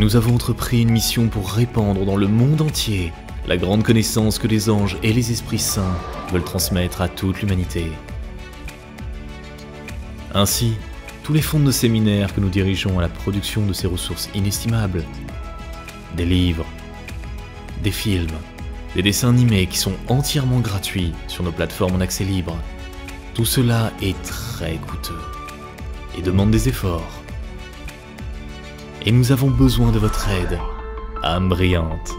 nous avons entrepris une mission pour répandre dans le monde entier la grande connaissance que les anges et les esprits saints veulent transmettre à toute l'humanité. Ainsi, tous les fonds de nos séminaires que nous dirigeons à la production de ces ressources inestimables, des livres, des films, des dessins animés qui sont entièrement gratuits sur nos plateformes en accès libre, tout cela est très coûteux et demande des efforts. Et nous avons besoin de votre aide, âme brillante.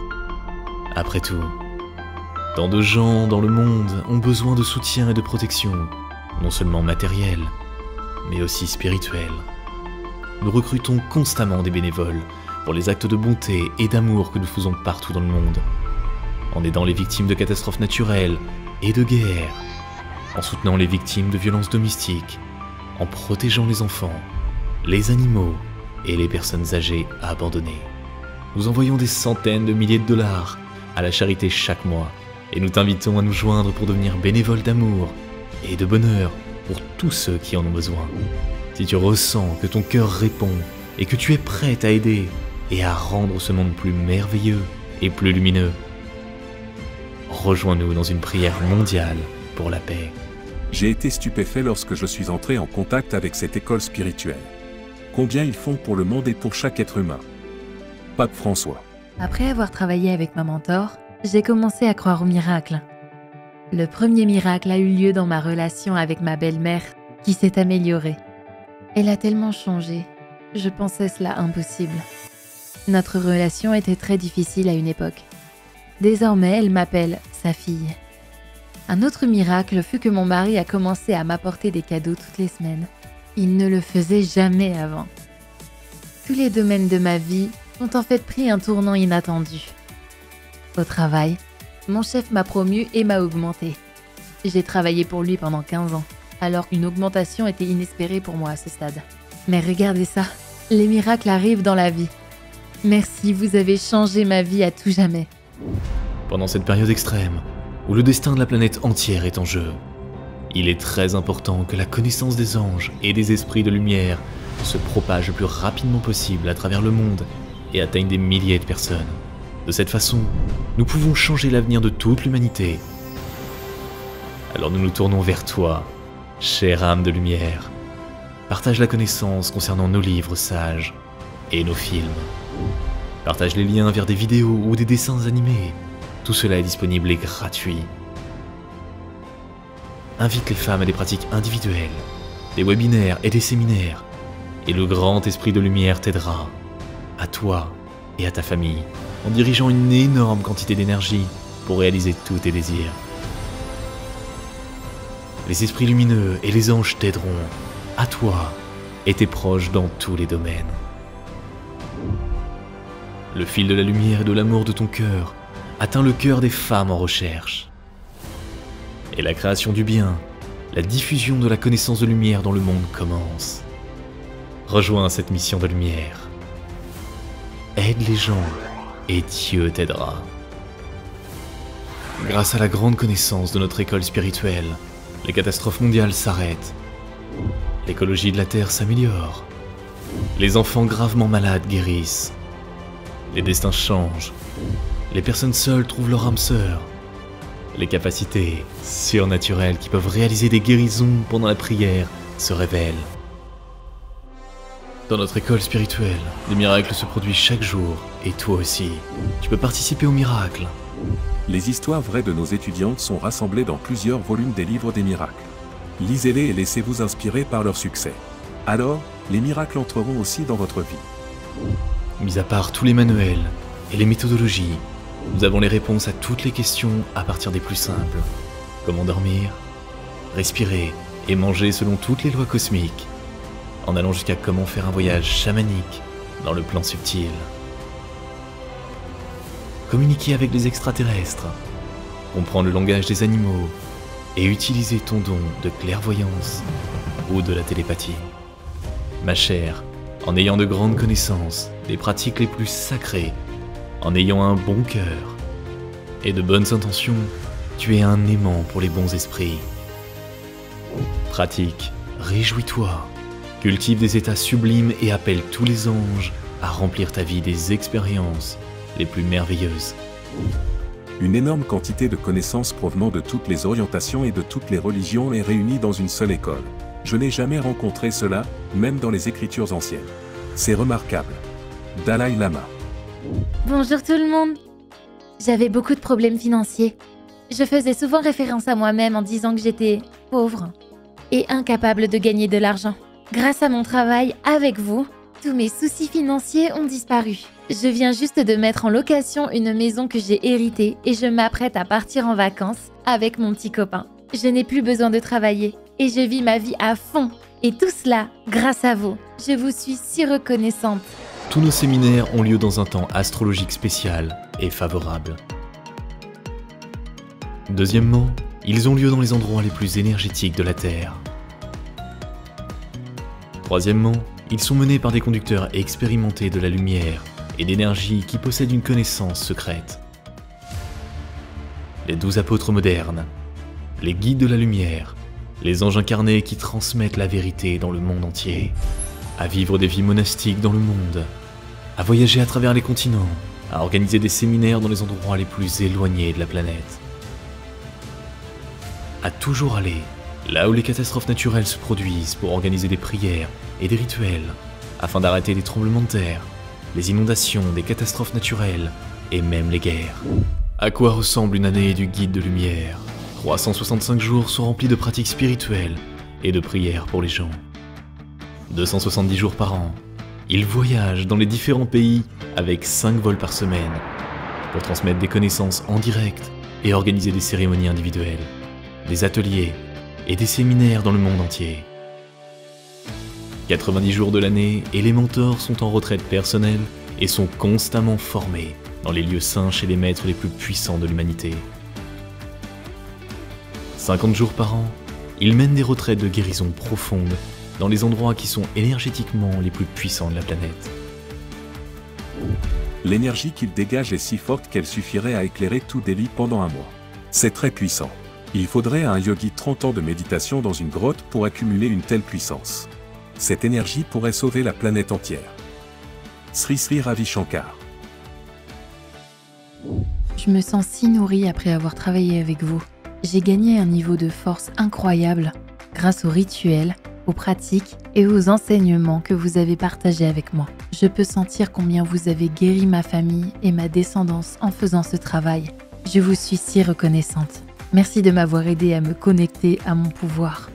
Après tout, tant de gens dans le monde ont besoin de soutien et de protection, non seulement matériel, mais aussi spirituel. Nous recrutons constamment des bénévoles pour les actes de bonté et d'amour que nous faisons partout dans le monde, en aidant les victimes de catastrophes naturelles et de guerres, en soutenant les victimes de violences domestiques, en protégeant les enfants, les animaux et les personnes âgées abandonnées. Nous envoyons des centaines de milliers de dollars à la charité chaque mois et nous t'invitons à nous joindre pour devenir bénévole d'amour et de bonheur pour tous ceux qui en ont besoin. Si tu ressens que ton cœur répond et que tu es prête à aider et à rendre ce monde plus merveilleux et plus lumineux, rejoins-nous dans une prière mondiale pour la paix. J'ai été stupéfait lorsque je suis entré en contact avec cette école spirituelle. Combien ils font pour le monde et pour chaque être humain. Pape François. Après avoir travaillé avec ma mentor, j'ai commencé à croire aux miracles. Le premier miracle a eu lieu dans ma relation avec ma belle-mère, qui s'est améliorée. Elle a tellement changé, je pensais cela impossible. Notre relation était très difficile à une époque. Désormais, elle m'appelle sa fille. Un autre miracle fut que mon mari a commencé à m'apporter des cadeaux toutes les semaines. Il ne le faisait jamais avant. Tous les domaines de ma vie ont en fait pris un tournant inattendu. Au travail, mon chef m'a promu et m'a augmenté. J'ai travaillé pour lui pendant 15 ans, alors une augmentation était inespérée pour moi à ce stade. Mais regardez ça, les miracles arrivent dans la vie. Merci, vous avez changé ma vie à tout jamais. Pendant cette période extrême, où le destin de la planète entière est en jeu, il est très important que la connaissance des anges et des esprits de lumière se propage le plus rapidement possible à travers le monde et atteigne des milliers de personnes. De cette façon, nous pouvons changer l'avenir de toute l'humanité. Alors nous nous tournons vers toi, chère âme de lumière. Partage la connaissance concernant nos livres sages et nos films. Partage les liens vers des vidéos ou des dessins animés. Tout cela est disponible et gratuit. Invite les femmes à des pratiques individuelles, des webinaires et des séminaires, et le grand esprit de lumière t'aidera, à toi et à ta famille, en dirigeant une énorme quantité d'énergie pour réaliser tous tes désirs. Les esprits lumineux et les anges t'aideront, à toi et tes proches dans tous les domaines. Le fil de la lumière et de l'amour de ton cœur atteint le cœur des femmes en recherche. Et la création du bien, la diffusion de la connaissance de lumière dans le monde commence. Rejoins cette mission de lumière. Aide les gens et Dieu t'aidera. Grâce à la grande connaissance de notre école spirituelle, les catastrophes mondiales s'arrêtent. L'écologie de la Terre s'améliore. Les enfants gravement malades guérissent. Les destins changent. Les personnes seules trouvent leur âme sœur. Les capacités surnaturelles qui peuvent réaliser des guérisons pendant la prière se révèlent. Dans notre école spirituelle, des miracles se produisent chaque jour, et toi aussi, tu peux participer aux miracles. Les histoires vraies de nos étudiantes sont rassemblées dans plusieurs volumes des livres des miracles. Lisez-les et laissez-vous inspirer par leur succès. Alors, les miracles entreront aussi dans votre vie. Mis à part tous les manuels et les méthodologies, nous avons les réponses à toutes les questions à partir des plus simples. Comment dormir, respirer et manger selon toutes les lois cosmiques, en allant jusqu'à comment faire un voyage chamanique dans le plan subtil. Communiquer avec les extraterrestres, comprendre le langage des animaux et utiliser ton don de clairvoyance ou de la télépathie. Ma chère, en ayant de grandes connaissances, des pratiques les plus sacrées, en ayant un bon cœur et de bonnes intentions, tu es un aimant pour les bons esprits. Pratique, réjouis-toi, cultive des états sublimes et appelle tous les anges à remplir ta vie des expériences les plus merveilleuses. Une énorme quantité de connaissances provenant de toutes les orientations et de toutes les religions est réunie dans une seule école. Je n'ai jamais rencontré cela, même dans les écritures anciennes. C'est remarquable. Dalai Lama. Bonjour tout le monde. J'avais beaucoup de problèmes financiers. Je faisais souvent référence à moi-même en disant que j'étais pauvre et incapable de gagner de l'argent. Grâce à mon travail avec vous, tous mes soucis financiers ont disparu. Je viens juste de mettre en location une maison que j'ai héritée et je m'apprête à partir en vacances avec mon petit copain. Je n'ai plus besoin de travailler et je vis ma vie à fond. Et tout cela grâce à vous. Je vous suis si reconnaissante. Tous nos séminaires ont lieu dans un temps astrologique spécial et favorable. Deuxièmement, ils ont lieu dans les endroits les plus énergétiques de la Terre. Troisièmement, ils sont menés par des conducteurs expérimentés de la lumière et d'énergie qui possèdent une connaissance secrète. Les 12 apôtres modernes, les guides de la lumière, les anges incarnés qui transmettent la vérité dans le monde entier, à vivre des vies monastiques dans le monde, à voyager à travers les continents, à organiser des séminaires dans les endroits les plus éloignés de la planète, à toujours aller là où les catastrophes naturelles se produisent pour organiser des prières et des rituels, afin d'arrêter les tremblements de terre, les inondations, des catastrophes naturelles et même les guerres. À quoi ressemble une année du guide de lumière? 365 jours sont remplis de pratiques spirituelles et de prières pour les gens. 270 jours par an, ils voyagent dans les différents pays avec 5 vols par semaine pour transmettre des connaissances en direct et organiser des cérémonies individuelles, des ateliers et des séminaires dans le monde entier. 90 jours de l'année et les mentors sont en retraite personnelle et sont constamment formés dans les lieux saints chez les maîtres les plus puissants de l'humanité. 50 jours par an, ils mènent des retraites de guérison profonde dans les endroits qui sont énergétiquement les plus puissants de la planète. L'énergie qu'il dégage est si forte qu'elle suffirait à éclairer tout Delhi pendant un mois. C'est très puissant. Il faudrait à un yogi 30 ans de méditation dans une grotte pour accumuler une telle puissance. Cette énergie pourrait sauver la planète entière. Sri Sri Ravi Shankar. Je me sens si nourrie après avoir travaillé avec vous. J'ai gagné un niveau de force incroyable grâce aux rituels, aux pratiques et aux enseignements que vous avez partagés avec moi. Je peux sentir combien vous avez guéri ma famille et ma descendance en faisant ce travail. Je vous suis si reconnaissante. Merci de m'avoir aidé à me connecter à mon pouvoir.